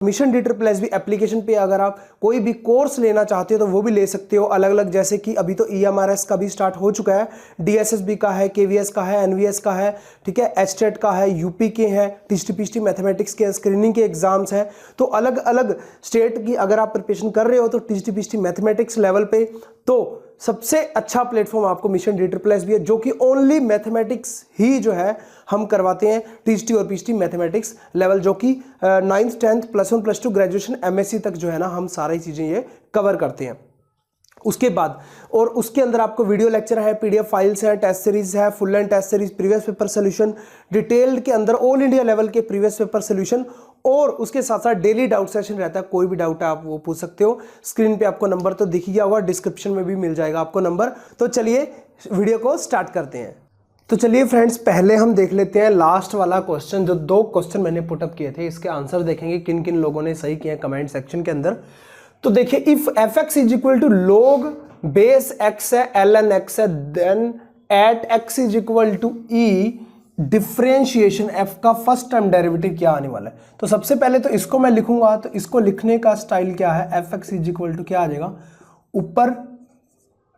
Mission DSSB application पे अगर आप कोई भी कोर्स लेना चाहते हो तो वो भी ले सकते हो अलग अलग, जैसे कि अभी तो EMRS का भी स्टार्ट हो चुका है, DSSB का है, KVS का है, NVS का है, ठीक है, HTET का है, यूपी के हैं, TST मैथमेटिक्स के स्क्रीनिंग के एग्जाम्स हैं। तो अलग अलग स्टेट की अगर आप प्रिपरेशन कर रहे हो तो TST मैथमेटिक्स लेवल पे तो सबसे अच्छा प्लेटफॉर्म आपको मिशन DSSB है, जो कि ओनली मैथमेटिक्स ही जो है हम करवाते हैं, TST और PST मैथमेटिक्स लेवल, जो कि 9th 10th +1 +2 ग्रेजुएशन MSc तक जो है ना हम सारी चीज़ें ये कवर करते हैं। उसके बाद और उसके अंदर आपको वीडियो लेक्चर है, PDF फाइल्स है, टेस्ट सीरीज है, full and test series, previous paper solution, detailed के अंदर ऑल इंडिया लेवल के प्रीवियस पेपर सोल्यूशन, और उसके साथ साथ डेली डाउट सेशन रहता है। कोई भी डाउट है आप वो पूछ सकते हो। स्क्रीन पे आपको नंबर तो दिख गया होगा, डिस्क्रिप्शन में भी मिल जाएगा आपको नंबर। तो चलिए वीडियो को स्टार्ट करते हैं। तो चलिए फ्रेंड्स, पहले हम देख लेते हैं लास्ट वाला क्वेश्चन, जो 2 क्वेश्चन मैंने पुटअप किए थे, इसके आंसर देखेंगे किन किन लोगों ने सही किए कमेंट सेक्शन के अंदर। तो देखिए, if fx is equal to log base x है, ln x है, then at x is equal to e differentiation f का फर्स्ट टर्म डेरिवेटिव क्या आने वाला है। तो सबसे पहले तो इसको मैं लिखूंगा, तो इसको लिखने का स्टाइल क्या है, fx इज इक्वल टू क्या आ जाएगा, ऊपर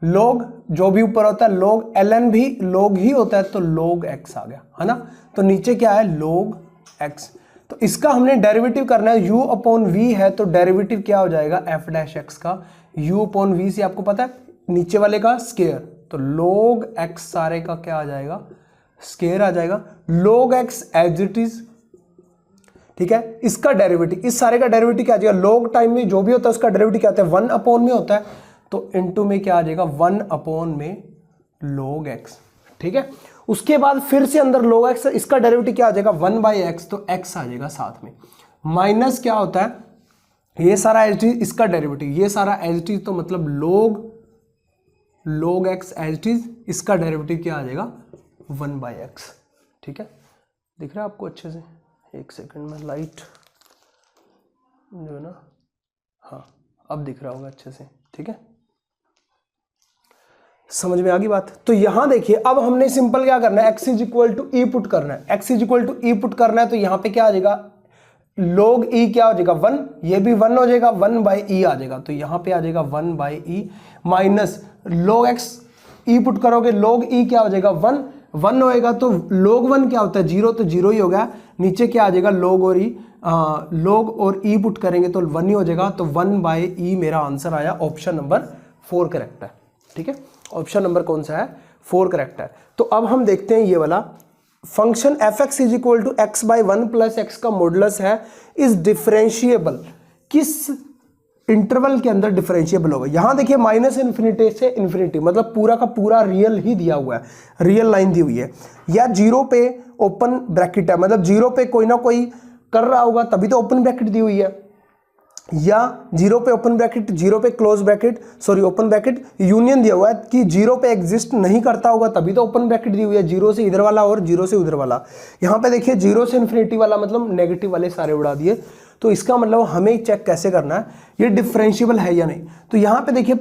log, जो भी ऊपर होता है log, ln भी log ही होता है तो log x आ गया, है ना। तो नीचे क्या है, log x। तो इसका हमने डेरिवेटिव करना है, u अपॉन v है, तो डेरिवेटिव क्या हो जाएगा f डैश x का, u अपॉन v से आपको पता है नीचे वाले का स्केयर, तो log x सारे का क्या आ जाएगा, स्केयर आ जाएगा, log x as it is, ठीक है। इसका डेरिवेटिव, इस सारे का डेरिवेटिव क्या आ जाएगा, log टाइम में जो भी होता है उसका डेरिवेटिव क्या आता है, 1 अपॉन में होता है, तो इनटू में क्या आ जाएगा, 1 अपॉन में log x, ठीक है। उसके बाद फिर से अंदर log x, इसका डेरिवेटिव क्या आ जाएगा, 1/x, तो x आ जाएगा साथ में, माइनस क्या होता है, ये सारा एच टी, इसका डेरिवेटिव, ये सारा एच टी, तो मतलब log x एच टी, इसका डेरिवेटिव क्या आ जाएगा, 1/x, ठीक है। दिख रहा है आपको अच्छे से, एक सेकंड में लाइट जो है ना, हाँ अब दिख रहा होगा अच्छे से, ठीक है, समझ में आ गई बात। तो यहां देखिए, अब हमने सिंपल क्या करना है, x is equal to e put करना है, x is equal to e put करना है, तो यहां पे क्या आ जाएगा, log e क्या हो जाएगा, 1, ये भी 1 हो जाएगा, 1/e आ जाएगा, तो यहां पे आ जाएगा 1/e minus log x, e put करोगे log e क्या हो जाएगा, 1 होएगा, तो log 1 क्या होता है, 0, तो 0 ही हो गया। नीचे क्या आ जाएगा, log और e पुट करेंगे तो 1 ही हो जाएगा, तो 1/e मेरा आंसर आया, ऑप्शन नंबर 4 करेक्ट है, ठीक है। ऑप्शन नंबर कौन सा है, 4 करेक्ट है। तो अब हम देखते हैं ये वाला function fx is equal to x/1 plus x का मॉडुलस है, इज डिफरेंशिएबल, किस इंटरवल के अंदर डिफरेंशिएबल होगा। यहां देखिए माइनस इन्फिनिटी से इन्फिनिटी, मतलब पूरा का पूरा रियल ही दिया हुआ है, रियल लाइन दी हुई है, या 0 पे ओपन ब्रैकेट है, मतलब 0 पे कोई ना कोई कर रहा होगा तभी तो ओपन ब्रैकेट दी हुई है, या 0 पे ओपन ब्रैकेट, 0 पे close bracket, sorry open bracket union दिया हुआ है कि 0 पे एग्जिस्ट नहीं करता होगा तभी तो ओपन ब्रैकेट दी हुई है, 0 से इधर वाला और 0 से उधर वाला। यहाँ पे देखिए 0 से इन्फिनिटी वाला मतलब नेगेटिव वाले सारे उड़ा दिए, तो इसका मतलब हमें चेक कैसे करना है ये डिफरेंशिएबल है या नहीं। तो यहाँ पे देखिए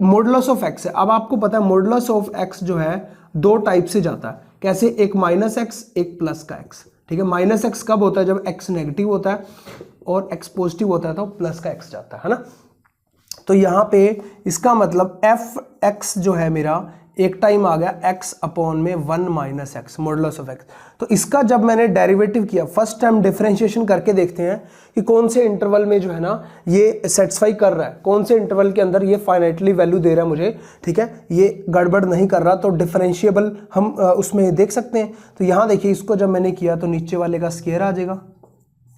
मॉडुलस ऑफ एक्स है, अब आपको पता है मॉडुलस ऑफ एक्स जो है 2 टाइप से जाता है, कैसे, एक माइनस एक्स, एक प्लस का एक्स, ठीक है। माइनस एक्स कब होता है, जब एक्स नेगेटिव होता है, और x पॉजिटिव होता है तो प्लस का x जाता है ना। तो यहाँ पे इसका मतलब f(x) जो है मेरा एक टाइम आ गया x अपॉन में 1 minus x, modulus of x। तो इसका जब मैंने डेरिवेटिव किया, फर्स्ट टाइम डिफरेंशिएशन करके देखते हैं कि कौन से इंटरवल में जो है ना ये सेटिस्फाई कर रहा है, कौन से इंटरवल के अंदर ये फाइनाइटली वैल्यू दे रहा है मुझे, ठीक है, ये गड़बड़ नहीं कर रहा, तो डिफरेंशिएबल हम उसमें देख सकते हैं। तो यहाँ देखिए इसको जब मैंने किया तो नीचे वाले का स्क्वायर आ जाएगा,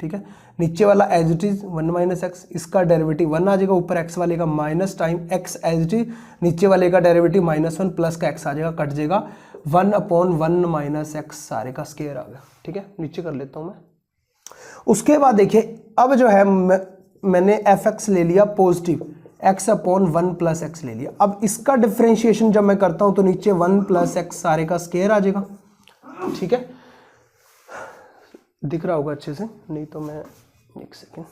ठीक है, नीचे वाला as it is 1 minus x, इसका डेरिवेटिव 1 आ जाएगा, ऊपर एक्स वाले का minus time x as it is, नीचे वाले का डेरिवेटिव -1 प्लस का एक्स आ जाएगा, कट जाएगा, 1 अपॉन 1 माइनस एक्स सारे का स्क्वायर आ गया, ठीक है। नीचे कर लेता हूं मैं। उसके बाद देखिए अब जो है मैंने fx ले लिया positive, x upon 1 plus x ले लिया। अब इसका डिफरेंशिएशन जब मैं करता हूं तो नीचे 1 प्लस एक्स सारे का स्क्वायर आ जाएगा, ठीक है, दिख रहा होगा अच्छे से, नहीं तो मैं एक second,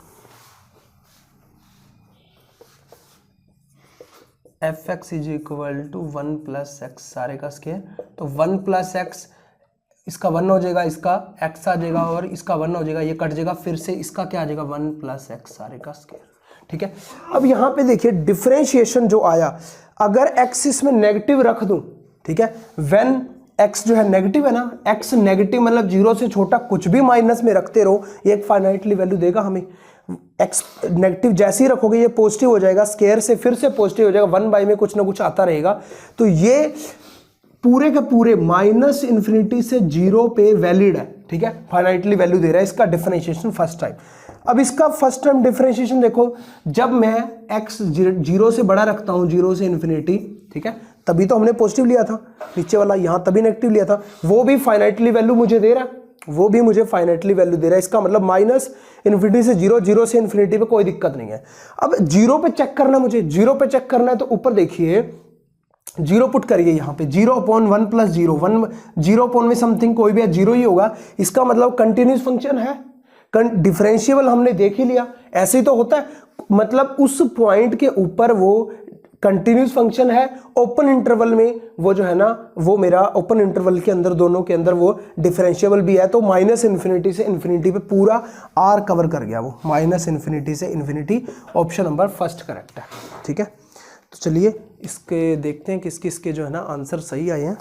fx is equal to 1 plus x सारे का स्क्वायर, तो 1 प्लस एक्स इसका 1 हो जाएगा, इसका x आ जाएगा और इसका 1 हो जाएगा, ये कट जाएगा, फिर से इसका क्या आ जाएगा 1 + x सारे का स्क्वायर। ठीक है, अब यहाँ पे देखिए डिफरेंशिएशन जो आया, अगर x इसमें नेगेटिव रख दूं, ठीक है, व्हेन x जो है नेगेटिव है ना, x नेगेटिव मतलब 0 से छोटा कुछ भी माइनस में रखते रहो, ये एक फाइनाइटली वैल्यू देगा हमें। x नेगेटिव जैसे ही रखोगे ये पॉजिटिव हो जाएगा, स्क्वायर से फिर से पॉजिटिव हो जाएगा, 1 में कुछ ना कुछ आता रहेगा। तो ये पूरे के पूरे -∞ से 0 पे वैलिड है। ठीक है, फाइनाइटली वैल्यू दे रहा है इसका डिफरेंशिएशन फर्स्ट टाइम। अब इसका फर्स्ट टाइम डिफरेंशिएशन देखो, जब मैं x 0 से बड़ा रखता हूं, 0 से ∞, ठीक है, तभी तो हमने पॉजिटिव लिया था, नीचे वाला यहां तभी नेगेटिव लिया था, वो भी फाइनाइटली वैल्यू मुझे दे रहा है, वो भी मुझे फाइनाइटली वैल्यू दे रहा है। इसका मतलब -∞ से 0, 0 से ∞ पे कोई दिक्कत नहीं है। अब 0 पे चेक करना, मुझे 0 पे चेक करना है, तो ऊपर देखिए 0 पुट करिए यहाँ पे, 0/1 + 0, 0 में समथिंग कोई भी है 0 ही होगा, इसका मतलब कंटिन्यूस फंक्शन है, डिफरेंशिएबल हमने देख ही लिया। ऐसे ही तो होता है, मतलब उस पॉइंट के ऊपर वो कंटिन्यूस फंक्शन है, ओपन इंटरवल में वो जो है ना, वो मेरा ओपन इंटरवल के अंदर दोनों के अंदर वो डिफरेंशिएबल भी है, तो -∞ से ∞ पे पूरा आर कवर कर गया वो, -∞ से ∞, ऑप्शन नंबर फर्स्ट करेक्ट है। ठीक है, तो चलिए इसके देखते हैं किस किस के जो है ना आंसर सही आए हैं।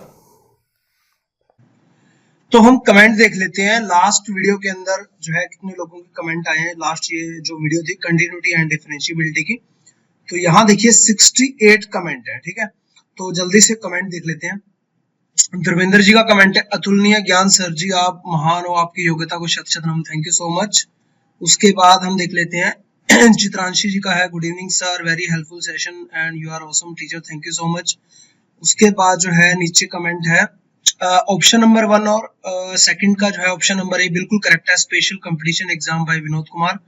तो हम कमेंट देख लेते हैं लास्ट वीडियो के अंदर जो है कितने लोगों के कमेंट आए हैं। लास्ट ये जो वीडियो थी कंटिन्यूटी एंड डिफरेंशिएबिलिटी की, तो यहाँ देखिए 68 कमेंट है। ठीक है, तो जल्दी से कमेंट देख लेते हैं। धर्मेंद्र जी का कमेंट है, अतुलनीय ज्ञान सर जी, आप महान हो, आपकी योग्यता को शत शत नमन, थैंक यू सो मच। उसके बाद हम देख लेते हैं चित्रांशी जी का है, good evening sir, very helpful session and you are awesome teacher, thank you so much. उसके बाद जो है नीचे कमेंट है ऑप्शन नंबर 1 और सेकंड का जो है ऑप्शन नंबर ए बिल्कुल करेक्ट है, special competition exam by Vinod Kumar,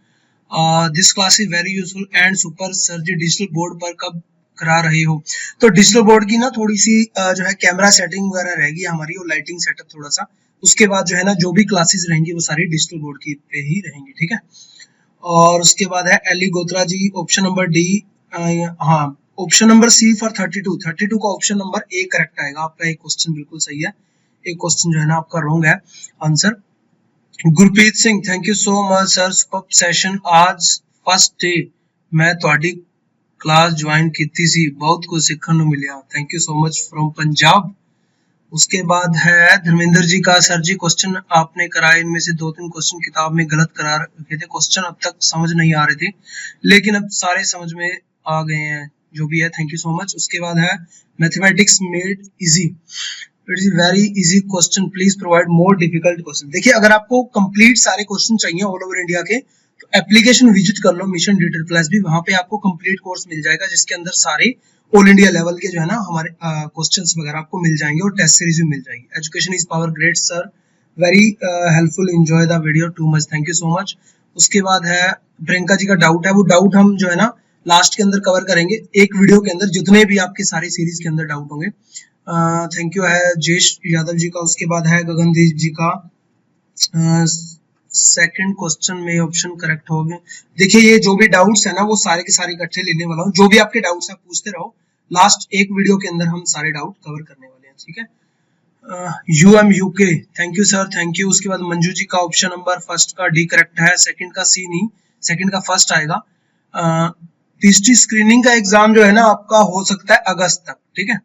this class is very useful and super. Sir ji digital board पर कब करा रहे हो? तो डिजिटल बोर्ड की ना थोड़ी सी जो है कैमरा सेटिंग वगैरह रहेगी हमारी, और लाइटिंग सेटअप थोड़ा सा, उसके बाद जो है ना जो भी क्लासेस रहेंगी वो सारी डिजिटल बोर्ड की पे ही रहेंगी। ठीक है, और उसके बाद है एली गोत्रा जी, ऑप्शन नंबर डी, हाँ ऑप्शन नंबर सी फॉर 32 का ऑप्शन नंबर ए करेक्ट आएगा आपका। एक क्वेश्चन बिल्कुल सही है, एक क्वेश्चन जो है ना आपका रॉन्ग है answer. Gurpreet Singh, thank you so much sir, super session, आज फर्स्ट डे मैं ਤੁਹਾਡੀ क्लास ज्वाइन की सी, बहुत कुछ सीखने को मिला, thank you so much from Punjab. उसके बाद है धर्मेंद्र जी का, सर जी क्वेश्चन आपने कराए इनमें से 2-3 क्वेश्चन किताब में गलत करा रखे थे, क्वेश्चन अब तक समझ नहीं आ रहे थे लेकिन अब सारे समझ में आ गए हैं, जो भी है थैंक यू सो मच। उसके बाद है mathematics made easy, it is very easy question, please provide more difficult question. देखिए अगर आपको कंप्लीट सारे क्वेश्चन चाहिए ऑल ओवर इंडिया के, तो एप्लीकेशन विजिट कर लो मिशन DTPLS भी, वहां पे आपको कंप्लीट कोर्स मिल जाएगा जिसके अंदर सारे ऑल इंडिया लेवल के जो है ना हमारे क्वेश्चंस वगैरह आपको मिल जाएंगे और टेस्ट सीरीज भी मिल जाएगी। Education is power, great sir, very helpful, enjoy the video too much, thank you so much. उसके बाद है प्रियंका जी का डाउट है, वो डाउट हम जो है ना लास्ट के अंदर कवर करेंगे एक वीडियो के अंदर, जितने भी आपके सारी सीरीज के अंदर डाउट होंगे। थैंक यू है जयेश यादव जी का। उसके बाद है गगनदीप जी का, सेकंड क्वेश्चन में ऑप्शन करेक्ट हो गए। देखिए ये जो भी डाउट्स है ना वो सारे के सारे इकट्ठे लेने वाला हूँ, जो भी आपके डाउट्स है पूछते रहो, लास्ट एक वीडियो के अंदर हम सारे डाउट कवर करने वाले हैं। ठीक है, UMUK, thank you sir, thank you. उसके बाद मंजू जी का ऑप्शन नंबर फर्स्ट का डी करेक्ट है, सेकंड का सी नहीं, सेकंड का फर्स्ट आएगा। PhD स्क्रीनिंग का एग्जाम जो है ना आपका हो सकता है अगस्त तक। ठीक है,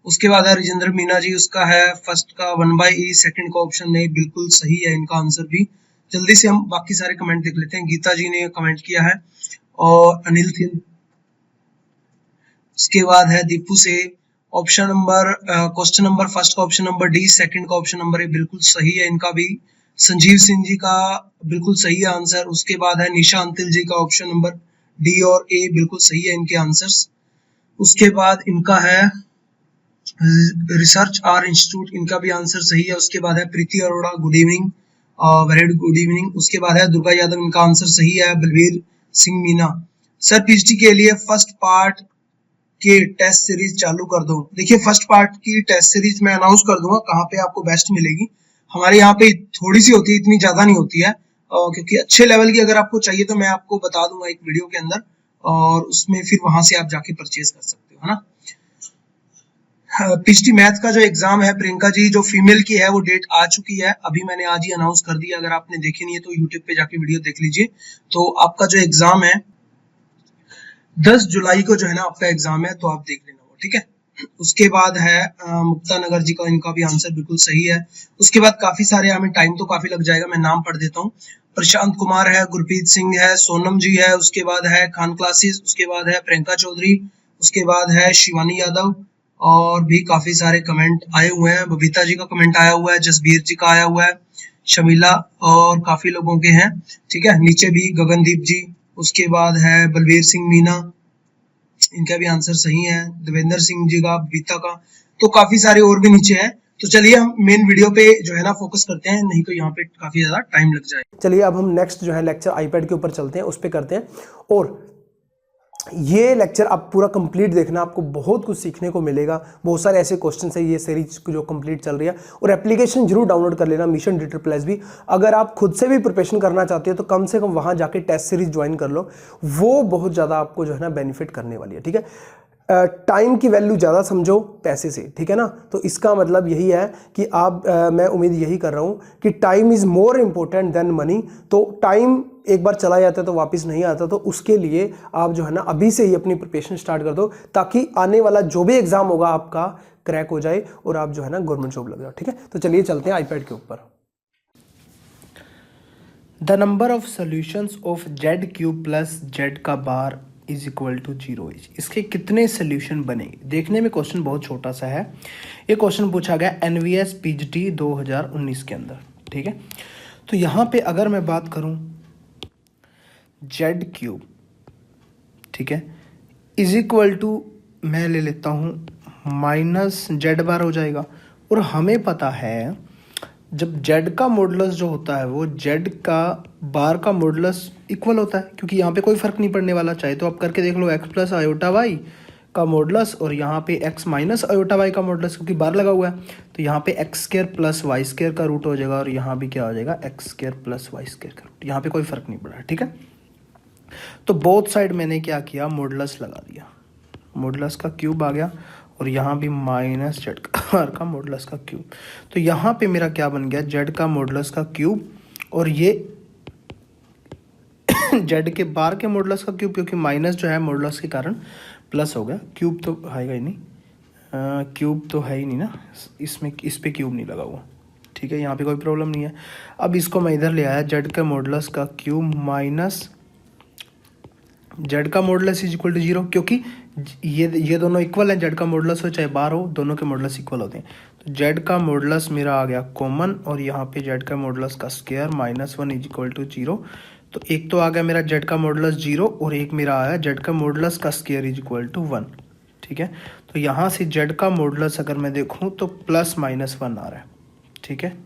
उसके बाद है राजेंद्र मीना जी, उसका है फर्स्ट का 1/E, सेकंड का ऑप्शन नहीं, बिल्कुल सही है इनका आंसर भी। जल्दी से हम बाकी सारे कमेंट देख लेते हैं। गीता जी ने कमेंट किया है और अनिल थी। उसके बाद है दीपू से option number question number first का ऑप्शन नंबर डी, सेकंड का ऑप्शन नंबर ए बिल्कुल सही है इनका भी। संजीव सिंह जी का बिल्कुल सही है आंसर। उसके बाद है निशा अंतिल जी का ऑप्शन नंबर डी और ए बिल्कुल सही है इनके आंसर्स। उसके बाद इनका है रिसर्च आर इंस्टीट्यूट, इनका भी आंसर सही है। उसके बाद है Preeti Arora, good evening, very good evening. उसके बाद है दुर्गा यादव, इनका आंसर सही है। बलवीर सिंह मीना, सर PhD के लिए फर्स्ट पार्ट के टेस्ट सीरीज चालू कर दो। देखिए फर्स्ट पार्ट की टेस्ट सीरीज मैं अनाउंस कर दूंगा कहाँ पे आपको बेस्ट मिलेगी। हमारे यहाँ पे थोड़ी सी होती है, इतनी ज्यादा नहीं होती है, क्योंकि अच्छे लेवल की अगर आपको चाहिए तो मैं आपको बता दूंगा एक वीडियो के अंदर, और उसमें फिर वहां से आप जाके परचेज कर सकते हो, है ना। पिछली मैथ का जो एग्जाम है प्रियंका जी, जो फीमेल की है, वो डेट आ चुकी है। अभी मैंने आज ही अनाउंस कर दिया। अगर आपने देखी नहीं है तो यूट्यूब पे जाके वीडियो देख लीजिए। तो आपका जो एग्जाम है 10 जुलाई को जो है ना आपका एग्जाम है, तो आप देख लेना वो, ठीक है। उसके बाद है मुक्ता नगर जी का, इनका भी आंसर बिल्कुल सही है। उसके बाद काफी सारे, हमें टाइम तो काफी लग जाएगा, मैं नाम पढ़ देता हूँ। प्रशांत कुमार है, गुरप्रीत सिंह है, सोनम जी है, उसके बाद है खान क्लासेस, उसके बाद है प्रियंका चौधरी, उसके बाद है शिवानी यादव, और भी काफी सारे कमेंट आए हुए हैं। बबीता जी का कमेंट आया हुआ है, जसबीर जी का आया हुआ है, शमीला, और काफी लोगों के हैं, ठीक है। नीचे भी गगनदीप जी, उसके बाद है बलवीर सिंह मीना, इनका भी आंसर सही है। देवेंद्र सिंह जी का, बीता का, तो काफी सारे और भी नीचे हैं। तो चलिए हम मेन वीडियो पे जो है ना फोकस करते हैं, नहीं तो यहाँ पे काफी ज्यादा टाइम लग जाएगा। चलिए अब हम नेक्स्ट जो है लेक्चर आईपैड के ऊपर चलते हैं, उस पर करते हैं। और ये लेक्चर आप पूरा कंप्लीट देखना, आपको बहुत कुछ सीखने को मिलेगा। बहुत सारे ऐसे क्वेश्चन है ये सीरीज जो कंप्लीट चल रही है। और एप्लीकेशन जरूर डाउनलोड कर लेना, मिशन DSSS भी। अगर आप खुद से भी प्रिपरेशन करना चाहते हो तो कम से कम वहाँ जाके टेस्ट सीरीज ज्वाइन कर लो, वो बहुत ज़्यादा आपको जो है ना बेनिफिट करने वाली है, ठीक है। टाइम की वैल्यू ज़्यादा समझो पैसे से, ठीक है ना। तो इसका मतलब यही है कि आप मैं उम्मीद यही कर रहा हूँ कि time is more important then money. तो टाइम एक बार चला जाता है तो वापस नहीं आता, तो उसके लिए आप जो है ना अभी से ही अपनी प्रिपरेशन स्टार्ट कर दो, ताकि आने वाला जो भी एग्जाम होगा आपका क्रैक हो जाए और आप जो है ना गवर्नमेंट जॉब लग जाओ, ठीक है। तो चलिए चलते हैं आईपैड के ऊपर। The number of solutions of Z cube plus Z का बार इज इक्वल टू 0। इसके कितने सोल्यूशन बनेंगे? देखने में क्वेश्चन बहुत छोटा सा है। ये क्वेश्चन पूछा गया NVS PGT 2019 के अंदर, ठीक है। तो यहाँ पे अगर मैं बात करूँ जेड क्यूब, ठीक है, इज इक्वल टू मैं ले लेता हूँ माइनस जेड बार हो जाएगा। और हमें पता है जब जेड का मॉडुलस जो होता है वो जेड का बार का मॉडुलस इक्वल होता है, क्योंकि यहाँ पे कोई फर्क नहीं पड़ने वाला। चाहे तो आप करके देख लो x प्लस आयोटा वाई का मॉडुलस और यहाँ पे x माइनस आयोटा वाई का मॉडुलस, क्योंकि बार लगा हुआ है। तो यहाँ पे x square plus y square का रूट हो जाएगा और यहाँ भी क्या हो जाएगा x square plus y square का रूट। यहाँ पे कोई फर्क नहीं पड़ा, ठीक है। तो बोथ साइड मैंने क्या किया, मॉडुलस लगा दिया, मॉडुलस का क्यूब आ गया और यहाँ भी माइनस जेड का मॉडुलस का क्यूब। तो यहाँ पे मेरा क्या बन गया, जेड का मॉडुलस का क्यूब, और ये जेड के बार के मॉडुलस का क्यूब, क्योंकि माइनस जो है मॉडुलस के कारण प्लस हो गया। क्यूब तो आएगा ही नहीं, क्यूब तो है ही नहीं ना इसमें, इस पे क्यूब नहीं लगा हुआ, ठीक है। यहाँ पे कोई प्रॉब्लम नहीं है। अब इसको मैं इधर ले आया, जेड का मॉडुलस का क्यूब माइनस जेड का मॉडुलस इज इक्वल टू 0, क्योंकि ये दोनों इक्वल हैं। जेड का मॉडुलस हो चाहे बार हो, दोनों के मॉडुलस इक्वल होते हैं। तो जेड का मॉडुलस मेरा आ गया कॉमन, और यहाँ पे जेड का मॉडुलस का स्क्वायर -1 इज इक्वल टू 0। तो एक तो आ गया मेरा जेड का मॉडुलस 0 और एक मेरा आया जेड का मॉडुलस का स्क्वायर इज इक्वल टू 1, ठीक है। तो यहाँ से जेड का मॉडुलस अगर मैं देखूँ तो +-1 आ रहा है, ठीक है।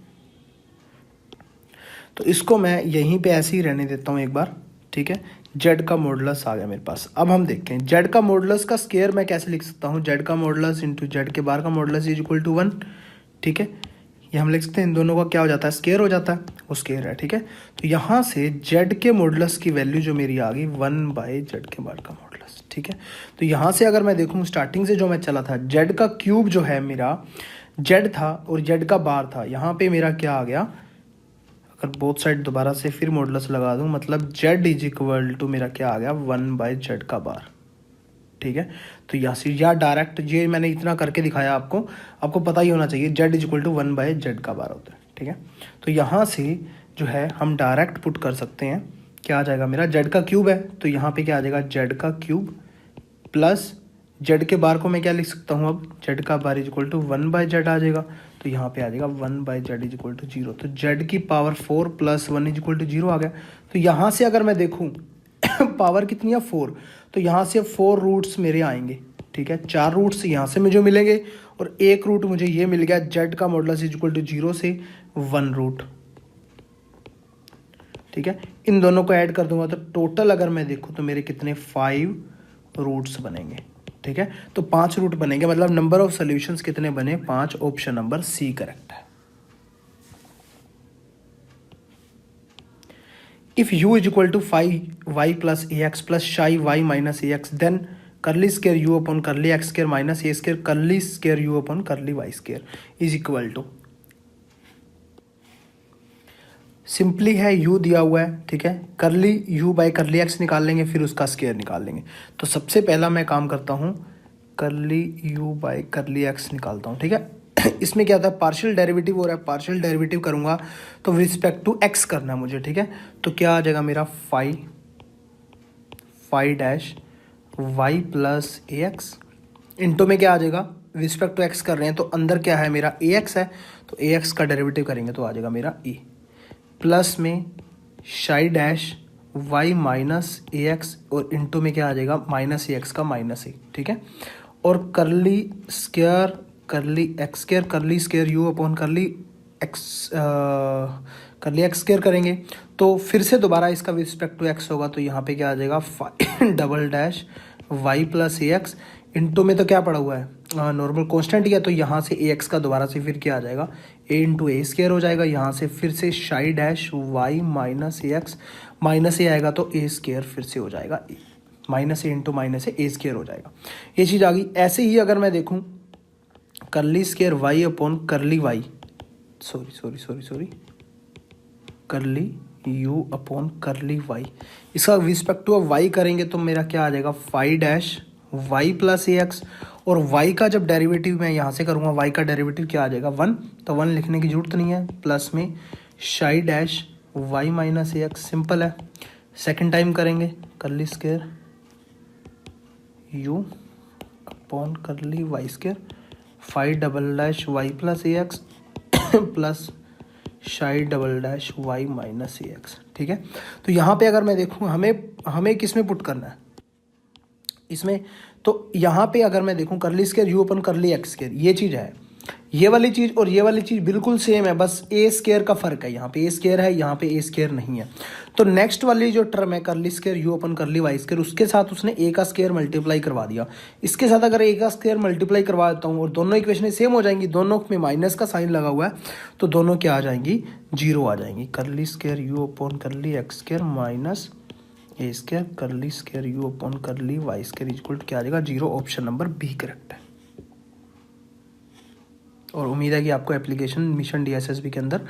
तो इसको मैं यहीं पे ऐसे ही रहने देता हूँ एक बार, ठीक है। जेड का मॉडुलस आ गया मेरे पास। अब हम देखते हैं जेड का मॉडुलस का स्क्वायर मैं कैसे लिख सकता हूँ, जेड का मॉडुलस इंटू जेड के बार का मॉडुलस इज इक्वल टू 1, ठीक है। ये हम लिख सकते हैं, इन दोनों का क्या हो जाता है, स्क्वायर हो जाता है, वो स्क्वायर है, ठीक है। तो यहाँ से जेड के मॉडुलस की वैल्यू जो मेरी आ गई 1/जेड के बार का मॉडुलस, ठीक है। तो यहाँ से अगर मैं देखूँ स्टार्टिंग से जो मैं चला था, जेड का क्यूब जो है मेरा जेड था और जेड का बार था, यहाँ पे मेरा क्या आ गया, अगर बोथ साइड दोबारा से फिर मॉडुलस लगा दूं, मतलब जेड इज इक्वल टू मेरा क्या आ गया 1/जेड का बार, ठीक है। तो यहाँ से या डायरेक्ट, ये मैंने इतना करके दिखाया आपको पता ही होना चाहिए जेड इज इक्वल टू 1/जेड का बार होता है, ठीक है। तो यहाँ से जो है हम डायरेक्ट पुट कर सकते हैं, क्या आ जाएगा मेरा, जेड का क्यूब है तो यहाँ पे क्या आ जाएगा, जेड का क्यूब प्लस जेड के बार को मैं क्या लिख सकता हूँ, अब जेड का बार इज इक्वल टू 1/जेड आ जाएगा। तो यहाँ पे आ जाएगा 1/जेड इज इक्वल टू 0। तो जेड की पावर 4 + 1 इज इक्वल टू 0 आ गया। तो यहाँ से अगर मैं देखूँ पावर कितनी है 4, तो यहाँ से 4 रूट्स मेरे आएंगे, ठीक है। 4 रूट्स यहाँ से मुझे मिलेंगे और एक रूट मुझे ये मिल गया, जेड का मॉडुलस इज इक्वल टू 0 से 1 रूट, ठीक है। इन दोनों को ऐड कर दूंगा तो टोटल अगर मैं देखूँ तो मेरे कितने 5 रूट्स बनेंगे, ठीक है। तो 5 रूट बनेंगे, मतलब नंबर ऑफ सॉल्यूशंस कितने बने, 5। ऑप्शन नंबर सी करेक्ट है। If u is equal to 5y + ax + shy y - ax, then curly square u upon curly x square minus a square curly square u upon curly y square is equal to, simply है u दिया हुआ है, ठीक है, करली u by करली x निकाल लेंगे, फिर उसका स्केयर निकाल लेंगे। तो सबसे पहला मैं काम करता हूँ, करली u बाई करली एक्स निकालता हूँ, ठीक है। इसमें क्या होता है, पार्शियल डेरिवेटिव हो रहा है, पार्शियल डेरिवेटिव करूँगा तो रिस्पेक्ट टू x करना है मुझे, ठीक है। तो क्या आ जाएगा मेरा phi dash y plus a x into में क्या आ जाएगा, रिस्पेक्ट टू x कर रहे हैं तो अंदर क्या है मेरा ax है, तो ax का डेरिवेटिव करेंगे तो आ जाएगा मेरा e प्लस में psi dash y minus a x और इंटू में क्या आ जाएगा माइनस ए एक्स का माइनस ए, ठीक है। और करली स्केयर करली x square curly square u upon curly x square करेंगे तो फिर से दोबारा इसका रिस्पेक्ट टू एक्स होगा, तो यहाँ पे क्या आ जाएगा double dash y plus a x into में तो क्या पड़ा हुआ है नॉर्मल कांस्टेंट ही है, तो यहाँ से ए एक्स का दोबारा से फिर क्या आ जाएगा a इंटू ए स्केयर हो जाएगा, यहाँ से फिर से शाई dash y minus a x minus ए आएगा तो ए स्केयर फिर से हो जाएगा ए minus A into minus a square हो जाएगा, ये चीज़ आ गई। ऐसे ही अगर मैं देखूँ करली square y upon curly Y sorry करली u अपॉन करली y, इसका रिस्पेक्ट टू y करेंगे तो मेरा क्या आ जाएगा phi dash y plus a x, और y का जब डेरिवेटिव मैं यहाँ से करूँगा y का डेरिवेटिव क्या आ जाएगा 1, तो 1 लिखने की जरूरत नहीं है, प्लस में psi dash y minus a x, simple है। सेकंड टाइम करेंगे curly square u upon curly y square phi double dash y plus a x plus psi double dash y minus a x, ठीक है। तो यहाँ पे अगर मैं देखूँ हमें किस में पुट करना है इसमें, तो यहाँ पे अगर मैं देखूँ करली square u upon curly x square, ये चीज़ है, ये वाली चीज़ और ये वाली चीज़ बिल्कुल सेम है, बस ए स्केयर का फ़र्क है, यहाँ पे ए स्केयर है, यहाँ पे ए स्केयर नहीं है। तो नेक्स्ट वाली जो टर्म है करली स्केयर यू अपन करली वाई स्केयर, उसके साथ उसने ए का स्केयर मल्टीप्लाई करवा दिया, इसके साथ अगर ए का स्केयर मल्टीप्लाई करवा देता हूँ और दोनों इक्वेशनें सेम हो जाएंगी, दोनों में माइनस का साइन लगा हुआ है, तो दोनों क्या आ जाएंगी, जीरो आ जाएंगी। करली square u upon curly x square minus a square curly square u upon curly y square equal to क्या आ जाएगा zero, option number B correct है। और उम्मीद है कि आपको एप्लीकेशन मिशन DSSB के अंदर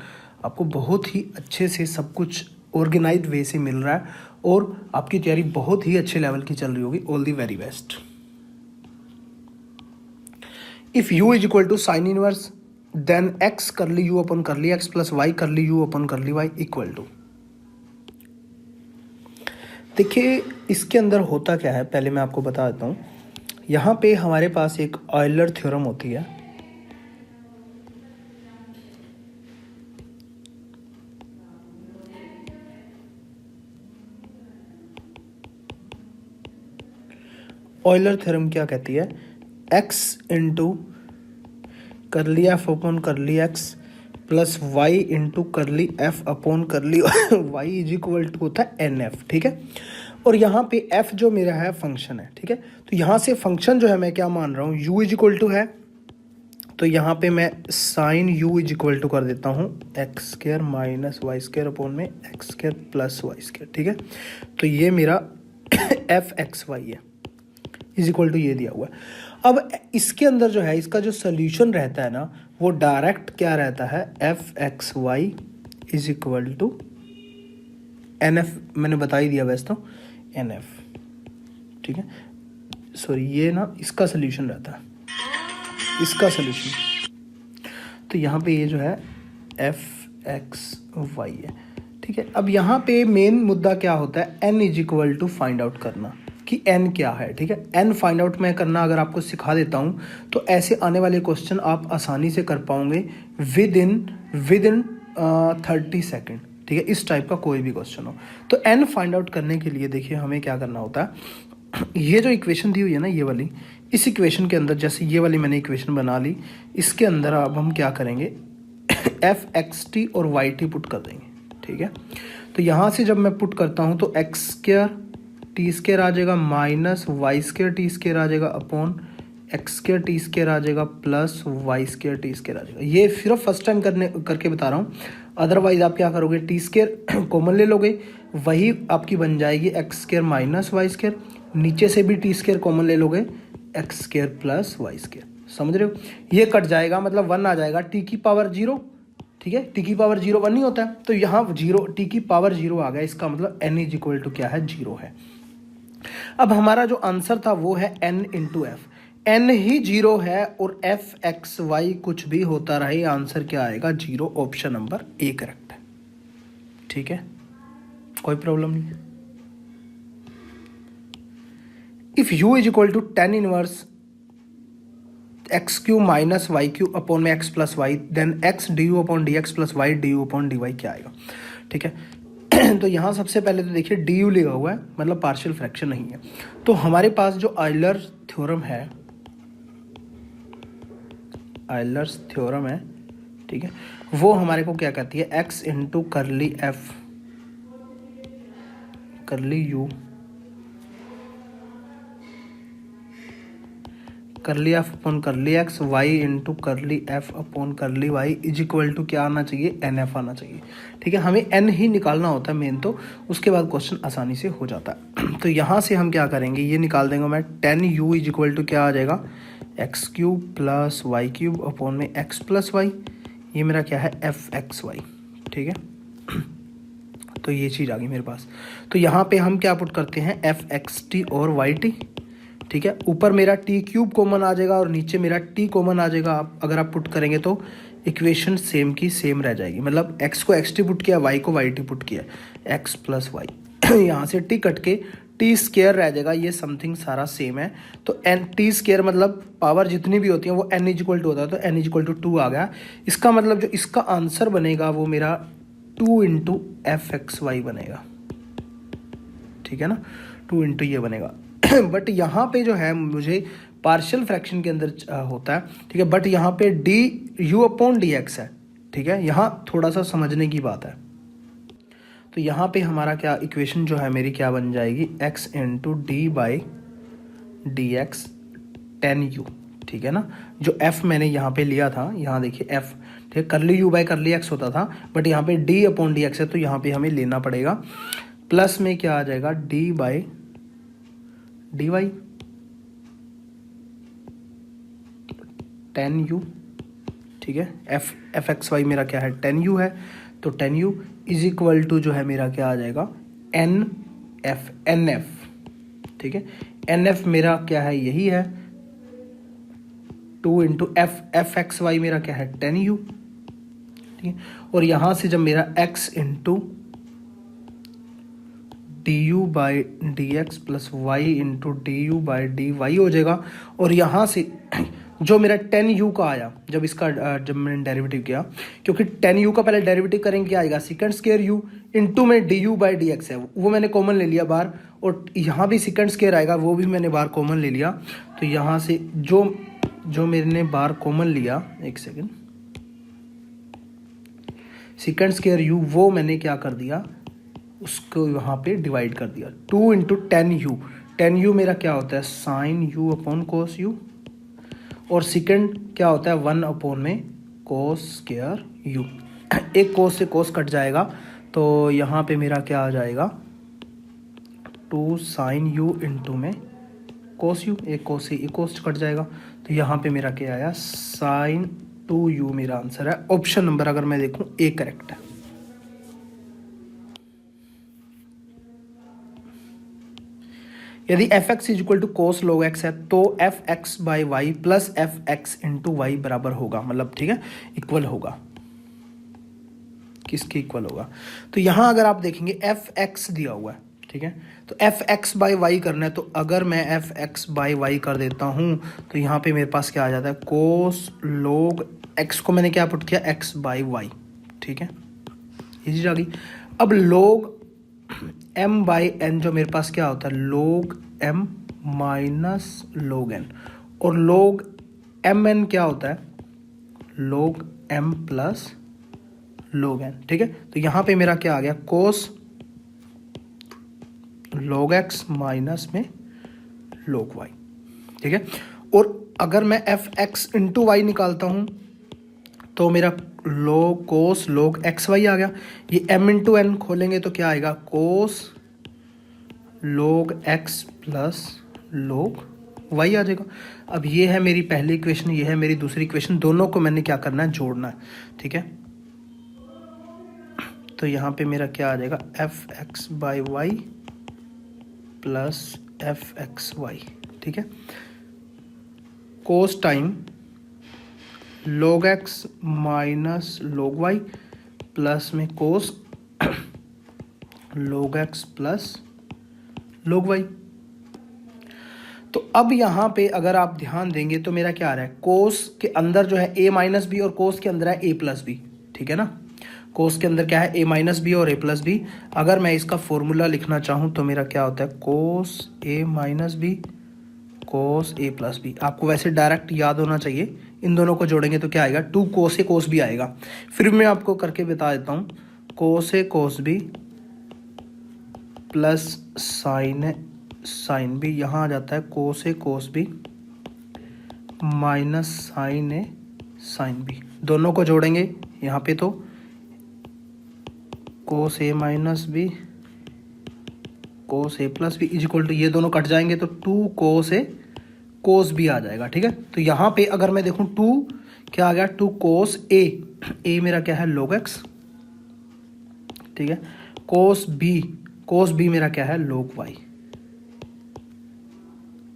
आपको बहुत ही अच्छे से सब कुछ ऑर्गेनाइज्ड वे से मिल रहा है और आपकी तैयारी बहुत ही अच्छे लेवल की चल रही होगी। All the very best. If u is equal to sine inverse then x curly u upon curly x plus y curly u upon curly y equal to, देखिए इसके अंदर होता क्या है पहले मैं आपको बता देता हूँ। यहाँ पे हमारे पास एक ऑयलर थ्योरम होती है, ऑयलर थ्योरम क्या कहती है, x इंटू करली F upon curly x plus y into करली F upon curly Y is equal to होता है NF, ठीक है। और यहाँ पे f जो मेरा है फंक्शन है, ठीक है। तो यहाँ से फंक्शन जो है मैं क्या मान रहा हूँ, u इज इक्वल टू है, तो यहाँ पे मैं sine u is equal to कर देता हूँ x square minus y square upon में x square plus y square, ठीक है। तो ये मेरा f(x,y) है इज इक्वल टू ये दिया हुआ है। अब इसके अंदर जो है इसका जो सोल्यूशन रहता है ना वो डायरेक्ट क्या रहता है, f(x,y) is equal to NF, मैंने बता ही दिया वैसे तो NF, ठीक है। सॉरी ये ना इसका सोल्यूशन रहता है, इसका सोल्यूशन। तो यहाँ पे ये जो है f(x,y) है, ठीक है। अब यहाँ पे मेन मुद्दा क्या होता है, n is equal to find out करना कि n क्या है, ठीक है। n फाइंड आउट मैं करना अगर आपको सिखा देता हूँ तो ऐसे आने वाले क्वेश्चन आप आसानी से कर पाओगे विद इन 30 सेकेंड, ठीक है। इस टाइप का कोई भी क्वेश्चन हो तो n फाइंड आउट करने के लिए देखिए हमें क्या करना होता है, ये जो इक्वेशन दी हुई है ना ये वाली, इस इक्वेशन के अंदर जैसे ये वाली मैंने इक्वेशन बना ली, इसके अंदर अब हम क्या करेंगे f(x,t) और y(t) पुट कर देंगे, ठीक है। तो यहाँ से जब मैं पुट करता हूँ तो एक्स स्क्र टी स्क्र आ जाएगा minus y square t square आ जाएगा upon x square t square आ जाएगा plus y square t square आ जाएगा। ये सिर्फ फर्स्ट टाइम करके बता रहा हूँ, अदरवाइज आप क्या करोगे, टी स्क्वायर कॉमन ले लोगे, वही आपकी बन जाएगी x square minus y square, नीचे से भी टी स्क्वायर कॉमन ले लोगे, x square plus y square. समझ रहे हो, ये कट जाएगा, मतलब 1 आ जाएगा, टी की पावर 0, ठीक है, टी की पावर 0 1 नहीं होता है, तो यहाँ 0 टी की पावर 0 आ गया, इसका मतलब n इज इक्वल टू क्या है, 0 है। अब हमारा जो आंसर था वो है n इंटू एफ, n ही 0 है और एफ एक्स वाई कुछ भी होता रहे, आंसर क्या आएगा 0, ऑप्शन नंबर ए करेक्ट है। ठीक है, कोई प्रॉब्लम नहीं है। If u is equal to tan inverse x cube minus y cube upon में x plus y, then x d u upon d x plus y d u upon d y क्या आएगा। ठीक है तो यहाँ सबसे पहले तो देखिए डी यू लिखा हुआ है, मतलब पार्शियल फ्रैक्शन नहीं है, तो हमारे पास जो आयलर्स थ्योरम है, आयलर्स थ्योरम है, ठीक है, वो हमारे को क्या कहती है, एक्स इंटू करली एफ करली यू करली F upon curly x Y into करली F upon curly Y is equal to क्या आना चाहिए, एन एफ आना चाहिए। ठीक है, हमें एन ही निकालना होता है मेन, तो उसके बाद क्वेश्चन आसानी से हो जाता है। तो यहाँ से हम क्या करेंगे, ये निकाल देंगे मैं, 10u इज इक्वल टू क्या आ जाएगा, x cube plus y cube upon में एक्स प्लस वाई, ये मेरा क्या है एफ एक्स वाई। ठीक है, तो ये चीज़ आ गई मेरे पास। तो यहाँ पे हम क्या पुट करते हैं, एफ एक्स टी और वाई टी। ठीक है, ऊपर मेरा टी क्यूब कॉमन आ जाएगा और नीचे मेरा टी कॉमन आ जाएगा। आप अगर आप पुट करेंगे तो इक्वेशन सेम की सेम रह जाएगी, मतलब एक्स को एक्स टी पुट किया, वाई को वाई टी पुट किया, एक्स प्लस वाई यहाँ से टी कट के टी स्क्वायर रह जाएगा, ये समथिंग सारा सेम है। तो एन टी स्क्वायर मतलब पावर जितनी भी होती है वो एन इज इक्वल टू होता है, तो एन इज इक्वल टू 2 आ गया। इसका मतलब जो इसका आंसर बनेगा वो मेरा 2 इंटू एफ एक्स वाई बनेगा। ठीक है ना, 2 इंटू ये बनेगा बट यहाँ पे जो है मुझे पार्शियल फ्रैक्शन के अंदर होता है। ठीक है, बट यहाँ पे D u upon d x है। ठीक है, यहाँ थोड़ा सा समझने की बात है। तो यहाँ पे हमारा क्या इक्वेशन जो है मेरी क्या बन जाएगी, x into D by d x 10u। ठीक है ना, जो f मैंने यहाँ पे लिया था, यहाँ देखिए f, ठीक है, करली u बाई करली x होता था, बट यहाँ पे d अपॉन डी एक्स है, तो यहाँ पे हमें लेना पड़ेगा, प्लस में क्या आ जाएगा d by d Y 10u। ठीक है, एफ एक्स वाई मेरा क्या है 10u है, तो 10u इज इक्वल टू जो है मेरा क्या आ जाएगा एन एफ। ठीक है, एन एफ मेरा क्या है, यही है 2 इंटू एफ एक्स वाई मेरा क्या है 10u। ठीक है, और यहाँ से जब मेरा x into d u by d x plus y into d u by d y हो जाएगा, और यहाँ से जो मेरा 10u का आया जब मैंने डेरिवेटिव किया, क्योंकि 10u का पहले डेरिवेटिव करेंगे क्या आएगा, सेकंड स्क्वायर u इंटू में D u by d x है, वो मैंने कॉमन ले लिया बाहर, और यहाँ भी सेकंड स्क्वायर आएगा, वो भी मैंने बाहर कॉमन ले लिया। तो यहाँ से जो मैंने बाहर कॉमन लिया, एक सेकेंड, सेकंड स्क्वायर u वो मैंने क्या कर दिया, उसको यहाँ पे डिवाइड कर दिया, 2 इंटू 10u मेरा क्या होता है sine u upon cos u, और सेकंड क्या होता है 1 अपॉन में कोस स्क्वायर u। एक कोस से कोस कट जाएगा, तो यहाँ पे मेरा क्या आ जाएगा 2 साइन u इंटू में कोस u, एक कोस से एक कोस कट जाएगा, तो यहाँ पे मेरा क्या आया साइन 2u मेरा आंसर है। ऑप्शन नंबर अगर मैं देखूँ ए करेक्ट है। यदि f x is equal to cos log x है तो f x by y plus f x into y बराबर होगा, मतलब ठीक है इक्वल होगा, किसके इक्वल होगा। तो यहाँ अगर आप देखेंगे एफ एक्स दिया हुआ है, ठीक है, तो एफ एक्स बाई वाई करना है, तो अगर मैं एफ एक्स बाई वाई कर देता हूँ तो यहाँ पे मेरे पास क्या आ जाता है कोस लॉग एक्स को मैंने क्या पुट किया एक्स बाई वाई। ठीक है, ये चीज आ गई। अब लॉग m बाई एन जो मेरे पास क्या होता है log m minus log n, और log mn क्या होता है log m plus log n। ठीक है, तो यहाँ पे मेरा क्या आ गया cos log x माइनस में log y। ठीक है, और अगर मैं एफ एक्स इंटू वाई निकालता हूँ तो मेरा कोस log एक्स वाई आ गया। ये m इंटू एन खोलेंगे तो क्या आएगा, cos log x plus log y आ जाएगा। अब ये है मेरी पहली इक्वेशन, ये है मेरी दूसरी इक्वेशन, दोनों को मैंने क्या करना है, जोड़ना है। ठीक है, तो यहाँ पे मेरा क्या आ जाएगा, f x by y plus f x y. ठीक है, cos time log x minus log y plus में cos log x plus log y. तो अब यहाँ पे अगर आप ध्यान देंगे तो मेरा क्या आ रहा है, कोस के अंदर जो है a माइनस बी और कोस के अंदर है a प्लस बी। ठीक है ना, कोस के अंदर क्या है, a माइनस बी और a प्लस बी। अगर मैं इसका फॉर्मूला लिखना चाहूँ तो मेरा क्या होता है, cos a minus b cos a plus b. आपको वैसे डायरेक्ट याद होना चाहिए, इन दोनों को जोड़ेंगे तो क्या आएगा, 2 कोस a कोस बी आएगा। फिर मैं आपको करके बता देता हूँ, cos a cos b plus sine b, यहाँ आ जाता है cos a cos b minus sine a sine b. दोनों को जोड़ेंगे यहाँ पे तो cos a minus b cos a plus b is equal to, ये दोनों कट जाएंगे तो 2 कोस ए कोस बी आ जाएगा। ठीक है, तो यहाँ पे अगर मैं देखूँ 2 क्या आ गया, 2 कोस ए मेरा क्या है, log एक्स। ठीक है, कोस बी मेरा क्या है, log वाई।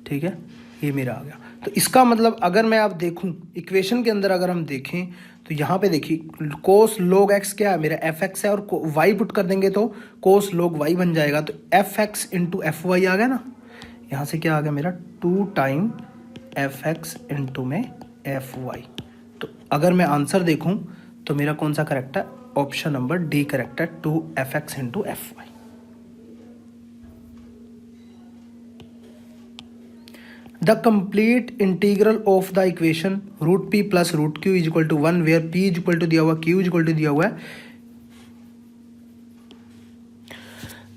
ठीक है, ये मेरा आ गया। तो इसका मतलब अगर मैं आप देखूं इक्वेशन के अंदर अगर हम देखें तो यहाँ पे देखिए कोस log एक्स क्या है, मेरा एफ एक्स है और वाई पुट कर देंगे तो कोस log वाई बन जाएगा। तो f x into f y आ गया ना, यहाँ से क्या आ गया मेरा 2 टाइम एफ एक्स इंटू में एफ वाई। तो अगर मैं आंसर देखूं तो मेरा कौन सा करेक्ट है, ऑप्शन नंबर डी करेक्ट है, 2 f x into f y. The complete integral of the equation root p plus root q is equal to 1 where p is equal to दिया हुआ, q इज इक्वल टू दिया हुआ है।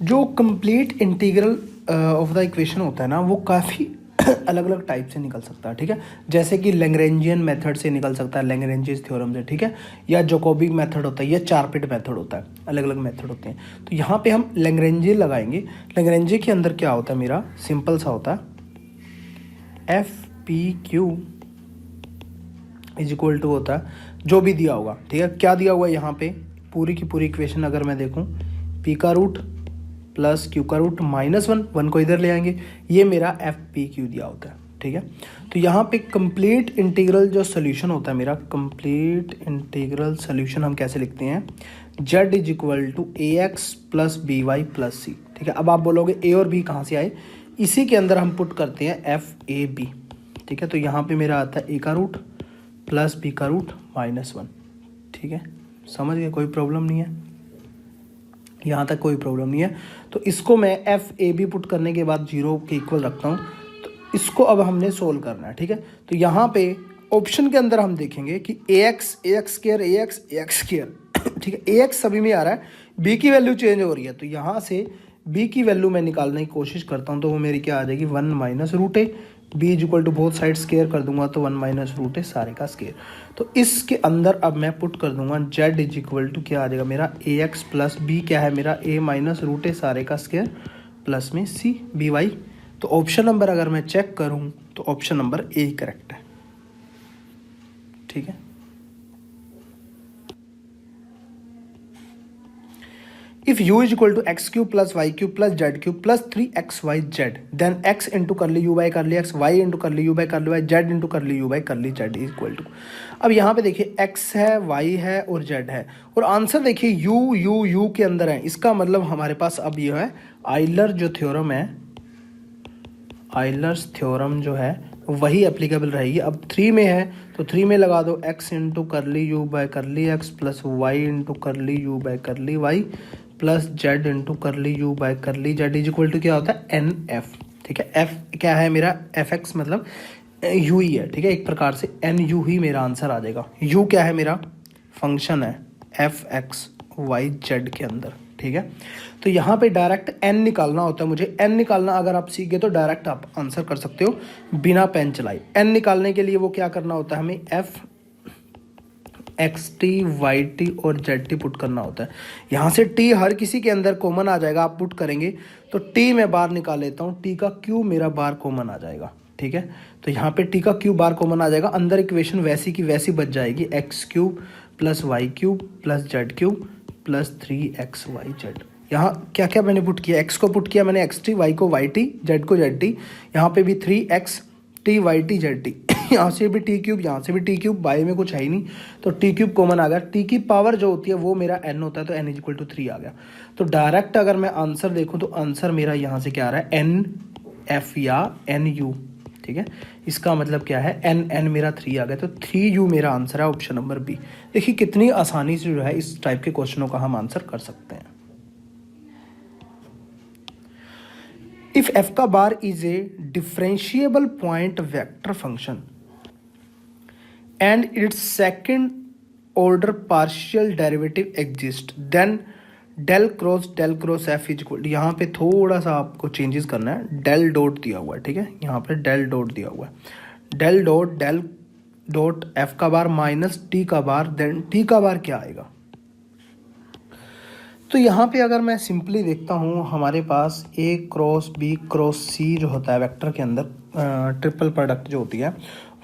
जो complete integral of the equation होता है ना, वो काफ़ी अलग अलग टाइप से निकल सकता है। ठीक है, जैसे कि लैग्रेंजियन मेथड से निकल सकता है, लैग्रेंजियस थ्योरम से। ठीक है, या जैकोबिक मेथड होता है, या चारपिट मेथड होता है, अलग अलग मेथड होते हैं। तो यहाँ पे हम लैग्रेंजियन लगाएंगे। लैग्रेंजियन के अंदर क्या होता है, मेरा सिंपल सा होता है f p q is equal to होता है जो भी दिया होगा। ठीक है, क्या दिया हुआ है यहाँ पे, पूरी की पूरी इक्वेशन अगर मैं देखूँ, पी का रूट प्लस क्यू का रूट माइनस 1 को इधर ले आएंगे, ये मेरा एफ पी क्यू दिया होता है। ठीक है, तो यहाँ पे कंप्लीट इंटीग्रल जो सोल्यूशन होता है मेरा, कंप्लीट इंटीग्रल सोल्यूशन हम कैसे लिखते हैं, z is equal to a x plus b y plus c. ठीक है, अब आप बोलोगे ए और बी कहाँ से आए, इसी के अंदर हम पुट करते हैं एफ ए बी। ठीक है, तो यहाँ पे मेरा आता है ए का रूट प्लस बी का रूट माइनस 1। ठीक है, समझ गए, कोई प्रॉब्लम नहीं है, यहाँ तक कोई प्रॉब्लम नहीं है। तो इसको मैं एफ ए बी पुट करने के बाद 0 के इक्वल रखता हूँ। तो इसको अब हमने सोल्व करना है। ठीक है, तो यहाँ पे ऑप्शन के अंदर हम देखेंगे कि ए x square A x square. ठीक है, ए एक्स सभी में आ रहा है, बी की वैल्यू चेंज हो रही है, तो यहाँ से बी की वैल्यू मैं निकालने की कोशिश करता हूँ, तो वो मेरी क्या आ जाएगी, 1 minus root a. B is equal to both side square कर दूंगा तो 1 माइनस रूट ए सारे का स्केयर। तो इसके अंदर अब मैं पुट कर दूंगा जेड इज इक्वल टू क्या आ जाएगा मेरा, ए एक्स प्लस बी क्या है मेरा, ए माइनस रूट ए सारे का स्केयर प्लस में सी बी वाई। तो ऑप्शन नंबर अगर मैं चेक करूँ तो ऑप्शन नंबर ए करेक्ट है। ठीक है, if u is equal to x cube plus y cube plus z cube plus 3xyz then x into curly u by curly x, y into curly u by curly y, z into curly u by curly z is equal to। अब यहाँ पे देखिए x है, y है और z है, और answer देखिए u के अंदर है। इसका मतलब हमारे पास अब ये है आइलर जो थ्योरम है, आइलर्स थ्योरम जो है वही एप्लीकेबल रहेगी। अब 3 में है तो 3 में लगा दो x into curly u by curly x plus y into curly u by curly y plus z into curly u by curly z is equal to क्या होता है, एन एफ। ठीक है, f क्या है मेरा, एफ एक्स मतलब u ही है। ठीक है, एक प्रकार से एन यू ही मेरा आंसर आ जाएगा। u क्या है मेरा, फंक्शन है एफ एक्स वाई जेड के अंदर। ठीक है, तो यहाँ पे डायरेक्ट n निकालना होता है मुझे। n निकालना अगर आप सीख गए तो डायरेक्ट आप आंसर कर सकते हो बिना पेन चलाए। n निकालने के लिए वो क्या करना होता है हमें, एक्स टी वाई टी और जेड टी पुट करना होता है। यहाँ से टी हर किसी के अंदर कॉमन आ जाएगा, आप पुट करेंगे तो टी मैं बाहर निकाल लेता हूँ, टी का क्यू मेरा बाहर कॉमन आ जाएगा, ठीक है। तो यहाँ पे टी का क्यू बार कॉमन आ जाएगा, अंदर इक्वेशन वैसी की वैसी बच जाएगी, x cube plus y cube plus z cube plus 3xyz। यहाँ क्या क्या मैंने पुट किया, एक्स को पुट किया मैंने एक्स टी, वाई को वाई टी, जेड को जेड टी, यहाँ पे भी 3xty/z। यहाँ से भी टी क्यूब, यहाँ से भी टी क्यूब, बाई में कुछ है ही नहीं तो टी क्यूब कॉमन आ गया। टी की पावर जो होती है वो मेरा n होता है, तो n = 3 आ गया। तो डायरेक्ट अगर मैं आंसर देखूँ तो आंसर मेरा यहाँ से क्या आ रहा है, NF या NU, ठीक है। इसका मतलब क्या है, n मेरा 3 आ गया, तो 3U मेरा आंसर है, ऑप्शन नंबर बी। देखिए कितनी आसानी से जो है इस टाइप के क्वेश्चनों का हम आंसर कर सकते हैं। इफ f का bar is a differentiable point vector function and its second order partial derivative exist, then del cross f is equal, यहाँ पे थोड़ा सा आपको चेंजेस करना है, डेल डॉट दिया हुआ है, ठीक है, यहाँ पे डेल डॉट दिया हुआ है, डेल डॉट एफ का बार माइनस टी का बार, देन टी का बार क्या आएगा। तो यहाँ पे अगर मैं सिंपली देखता हूँ, हमारे पास ए क्रॉस बी क्रॉस सी जो होता है वेक्टर के अंदर, ट्रिपल प्रोडक्ट जो होती है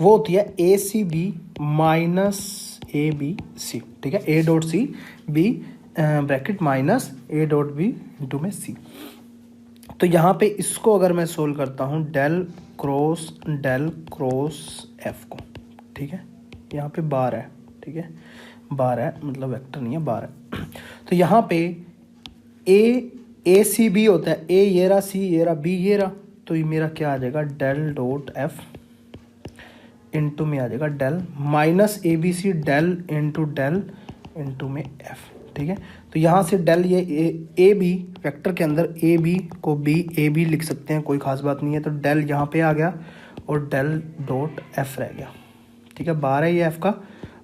वो होती है A C B minus A B C, ठीक है, A dot C B bracket minus A dot B into में सी। तो यहाँ पे इसको अगर मैं सोल्व करता हूँ, डेल क्रॉस एफ को, ठीक है, यहाँ पे बार है, ठीक है, बार है मतलब वेक्टर नहीं है, बार है। तो यहाँ पे ए सी बी होता है, ए ये रहा, सी ये रहा, बी ये रहा, तो ये मेरा क्या आ जाएगा, डेल डॉट एफ इंटू में आ जाएगा del minus A B c del into में एफ, ठीक है। तो यहाँ से डेल ये ए बी वेक्टर के अंदर ए बी को बी ए बी लिख सकते हैं, कोई खास बात नहीं है। तो डेल यहाँ पे आ गया और डेल डॉट एफ रह गया, ठीक है, बार है ये एफ का,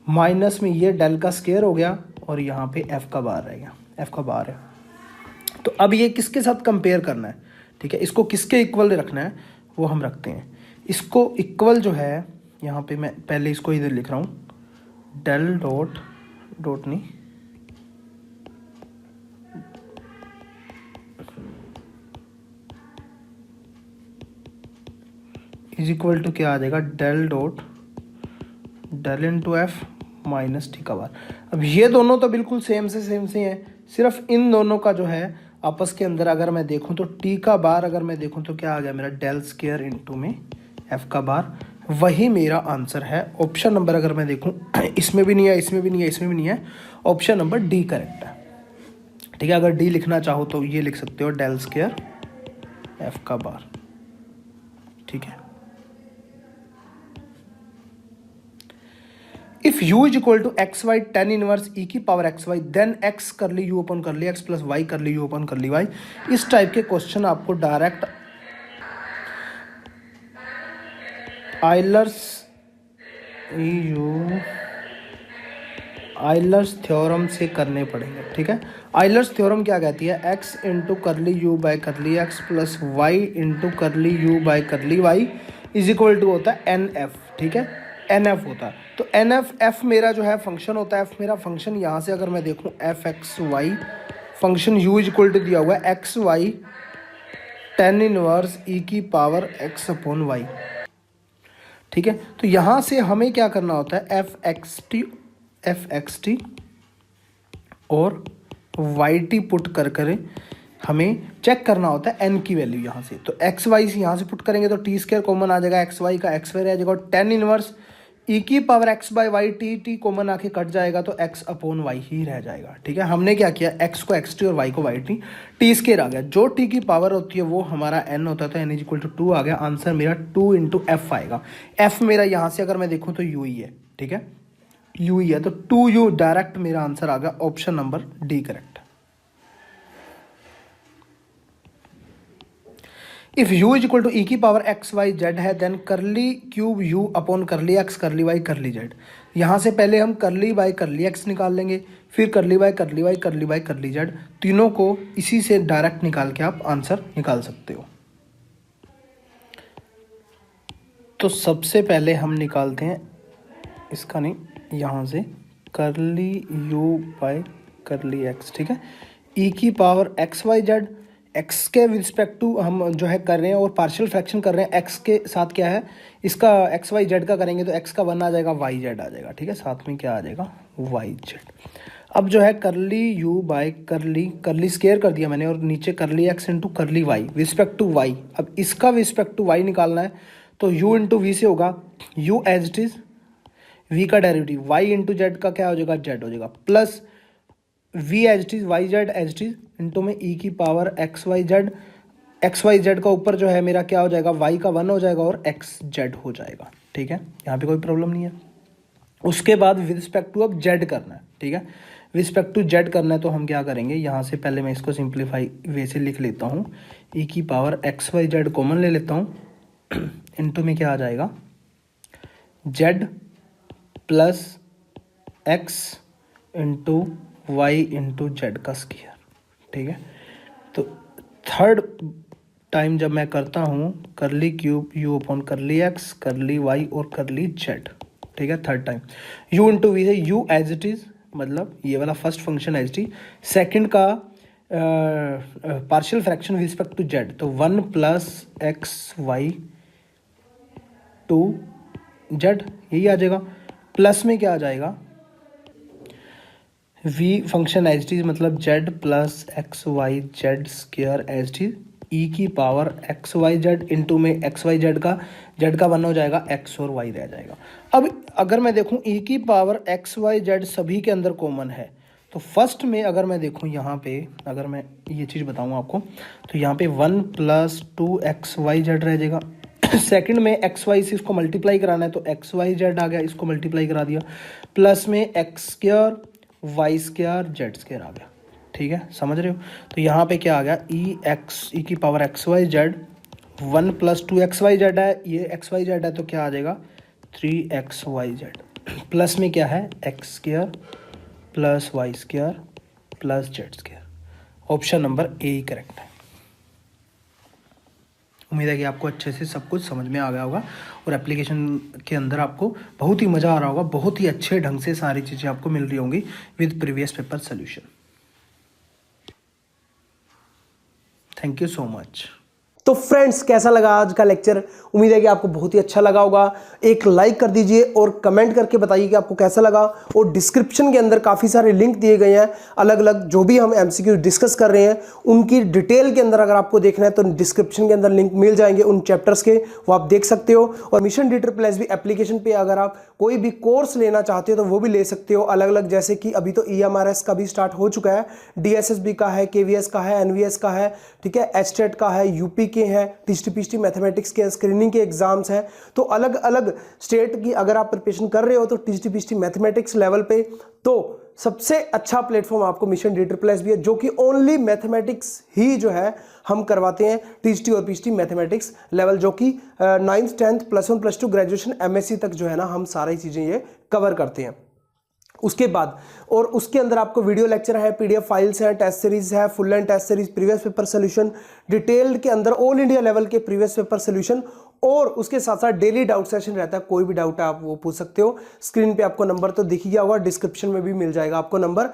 माइनस में ये डेल का स्क्वायर हो गया और यहाँ पे एफ का बार रह गया, एफ का बार है। तो अब ये किसके साथ कंपेयर करना है, ठीक है, इसको किसके इक्वल रखना है वो हम रखते हैं। इसको इक्वल जो है, यहाँ पे मैं पहले इसको इधर लिख रहा हूँ, डेल डॉट नहीं, इज इक्वल टू क्या आ जाएगा, del into f minus t का बार। अब ये दोनों तो बिल्कुल सेम से हैं, सिर्फ इन दोनों का जो है आपस के अंदर अगर मैं देखूं तो टी का बार अगर मैं देखूं तो क्या आ गया मेरा, डेल स्क्वायर इंटू में एफ का बार, वही मेरा आंसर है। ऑप्शन नंबर अगर मैं देखूं, इसमें भी नहीं है, इसमें भी नहीं है, इसमें भी नहीं है, ऑप्शन नंबर डी करेक्ट है, ठीक है। अगर डी लिखना चाहो तो ये लिख सकते हो, डेल स्क्वायर एफ का बार, ठीक है। If u is equal to x y tan inverse e की power x y, then x curly u upon curly x plus y curly u upon curly y, इस type के question आपको direct Euler's theorem से करने पड़ेंगे, ठीक है। Euler's theorem क्या कहती है, x into curly u by curly x plus y into curly u by curly y is equal to होता है nf, ठीक है, nf होता है। तो nf f मेरा जो है फंक्शन होता है, f मेरा फंक्शन, यहाँ से अगर मैं देखूँ f x y function u is equal to दिया हुआ है x y tan inverse e की पावर x अपॉन वाई, ठीक है। तो यहाँ से हमें क्या करना होता है, एफ एक्स टी और वाई टी पुट कर हमें चेक करना होता है n की वैल्यू यहाँ से। तो एक्स वाई से यहाँ से पुट करेंगे तो टी स्क्वायर कॉमन आ जाएगा, एक्स वाई का एक्स वाई रह जाएगा, और tan इनवर्स e की power x by y, t common आके कट जाएगा तो x अपॉन वाई ही रह जाएगा, ठीक है। हमने क्या किया, x को एक्स टी और y को वाई टी स्क्वायर आ गया, जो t की पावर होती है वो हमारा n होता है, तो n इज इक्वल टू 2 आ गया, आंसर मेरा 2 इंटू एफ आएगा। f मेरा यहाँ से अगर मैं देखूँ तो u ही है, ठीक है, u ही है, तो 2u डायरेक्ट मेरा आंसर आ गया, option number D correct. If u is equal to e की पावर एक्स वाई जेड है, then curly cube u upon curly x curly y curly z. यहाँ से पहले हम करली बाई करली एक्स निकाल लेंगे, फिर करली बाई करली वाई करली बाई करली जेड, तीनों को इसी से डायरेक्ट निकाल के आप आंसर निकाल सकते हो। तो सबसे पहले हम निकालते हैं इसका, नहीं यहाँ से करली यू बाई करली एक्स, ठीक है। ई की power x y z, x के रिस्पेक्ट टू हम जो है कर रहे हैं और पार्शियल फ्रैक्शन कर रहे हैं, एक्स के साथ क्या है इसका एक्स वाई जेड का करेंगे तो एक्स का 1 आ जाएगा, वाई जेड आ जाएगा, ठीक है। साथ में क्या आ जाएगा, वाई जेड। अब जो है करली यू बाय करली स्केयर कर दिया मैंने और नीचे करली एक्स इंटू करली वाई रिस्पेक्ट टू वाई। अब इसका रिस्पेक्ट टू वाई निकालना है तो यू इंटू वी से होगा, u as it is v का डेरिवेटिव, वाई इंटू जेड का क्या हो जाएगा, जेड हो जाएगा, plus v as it is y z as it is into में ई की पावर एक्स वाई जेड का ऊपर जो है मेरा क्या हो जाएगा, वाई का 1 हो जाएगा और एक्स जेड हो जाएगा, ठीक है। यहाँ पे कोई प्रॉब्लम नहीं है। उसके बाद विद रिस्पेक्ट टू अब जेड करना है, ठीक है। रिस्पेक्ट टू जेड करना है तो हम क्या करेंगे, यहाँ से पहले मैं इसको सिंप्लीफाई वे से लिख लेता हूँ, ई की power x y z common ले लेता हूँ इंटू में क्या आ जाएगा, z plus x into y into z का स्क्वायर, ठीक है। तो थर्ड टाइम जब मैं करता हूँ curly cube u upon curly x curly y और करली जेड, ठीक है। Third time u into v है, u एज इट इज मतलब ये वाला first function as it is, second का partial fraction with respect to z तो 1 plus x y two z यही आ जाएगा, प्लस में क्या आ जाएगा, v function as it is मतलब z plus x y z square as it is, e की power x y z into में एक्स वाई जेड का 1 हो जाएगा, एक्स और वाई रह जाएगा। अब अगर मैं देखूं ई की पावर एक्स वाई जेड सभी के अंदर कॉमन है तो फर्स्ट में अगर मैं देखूं यहाँ पे, अगर मैं ये चीज़ बताऊं आपको तो यहाँ पे 1 प्लस 2 एक्स वाई जेड रह जाएगा। सेकंड में एक्स वाई से इसको मल्टीप्लाई कराना है तो एक्स वाई जेड आ गया, इसको मल्टीप्लाई करा दिया, प्लस में x square y square z square आ गया, ठीक है, समझ रहे हो। तो यहाँ पे क्या आ गया, ई की power x y z 1 plus 2 x y z है, ये एक्स वाई जेड है तो क्या आ जाएगा 3 एक्स वाई जेड, प्लस में क्या है x square plus y square plus z square. Option number A ही करेक्ट है। उम्मीद है कि आपको अच्छे से सब कुछ समझ में आ गया होगा और एप्लीकेशन के अंदर आपको बहुत ही मज़ा आ रहा होगा, बहुत ही अच्छे ढंग से सारी चीज़ें आपको मिल रही होंगी with previous paper solution. Thank you so much. तो फ्रेंड्स कैसा लगा आज का लेक्चर, उम्मीद है कि आपको बहुत ही अच्छा लगा होगा। एक लाइक कर दीजिए और कमेंट करके बताइए कि आपको कैसा लगा। और डिस्क्रिप्शन के अंदर काफ़ी सारे लिंक दिए गए हैं अलग अलग, जो भी हम एमसीक्यू डिस्कस कर रहे हैं उनकी डिटेल के अंदर अगर आपको देखना है तो डिस्क्रिप्शन के अंदर लिंक मिल जाएंगे उन चैप्टर्स के, वो आप देख सकते हो। और मिशन DSSB एप्लीकेशन पे अगर आप कोई भी कोर्स लेना चाहते हो तो वो भी ले सकते हो अलग अलग, जैसे कि अभी तो EMRS का भी स्टार्ट हो चुका है, DSSB का है, KVS का है, NVS का है, ठीक है, HTET का है, यूपी के हैं, TGT मैथमेटिक्स के स्क्रीनिंग के एग्जाम्स हैं। तो अलग अलग स्टेट की अगर आप प्रिपरेशन कर रहे हो तो TGT मैथमेटिक्स लेवल पे तो सबसे अच्छा प्लेटफॉर्म आपको मिशन DSSB है, जो कि ओनली मैथमेटिक्स ही जो है हम करवाते हैं, TGT और PGT मैथमेटिक्स लेवल, जो कि 9th 10th +1 +2 ग्रेजुएशन MSc तक जो है ना हम सारी चीज़ें ये कवर करते हैं। उसके बाद और उसके अंदर आपको वीडियो लेक्चर है, PDF फाइल्स हैं, टेस्ट सीरीज है, full and test series, previous paper solution, detailed के अंदर ऑल इंडिया लेवल के प्रीवियस पेपर सोल्यूशन, और उसके साथ साथ डेली डाउट सेशन रहता है। कोई भी डाउट है आप वो पूछ सकते हो। स्क्रीन पे आपको नंबर तो दिख ही गया होगा, डिस्क्रिप्शन में भी मिल जाएगा आपको नंबर।